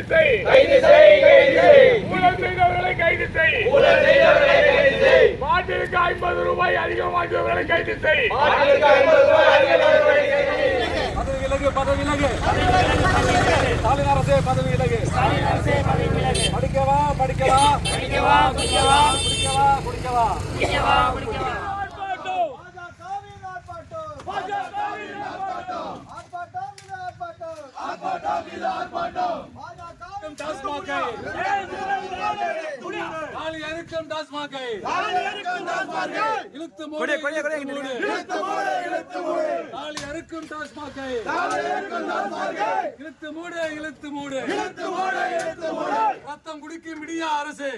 செய் ஊழல் செய்தவர்களை கைது செய் மாட்டிற்கு 50 ரூபாய் அதிகம் வாங்குவவர்களை கைது செய் பதவி விலகு ஸ்டாலின் அரசே பதவி விலகு படிக்கவா ரத்தம் குடிக்கும் விடியா அரசு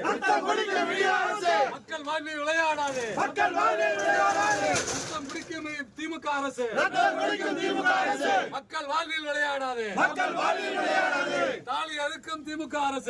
மக்கள் வாழ்வில் விளையாடாது ரத்தம் குடிக்கும் திமுக அரசு மக்கள் வாழ்வில் விளையாடாது தாலி அறுக்கும் திமுக அரசு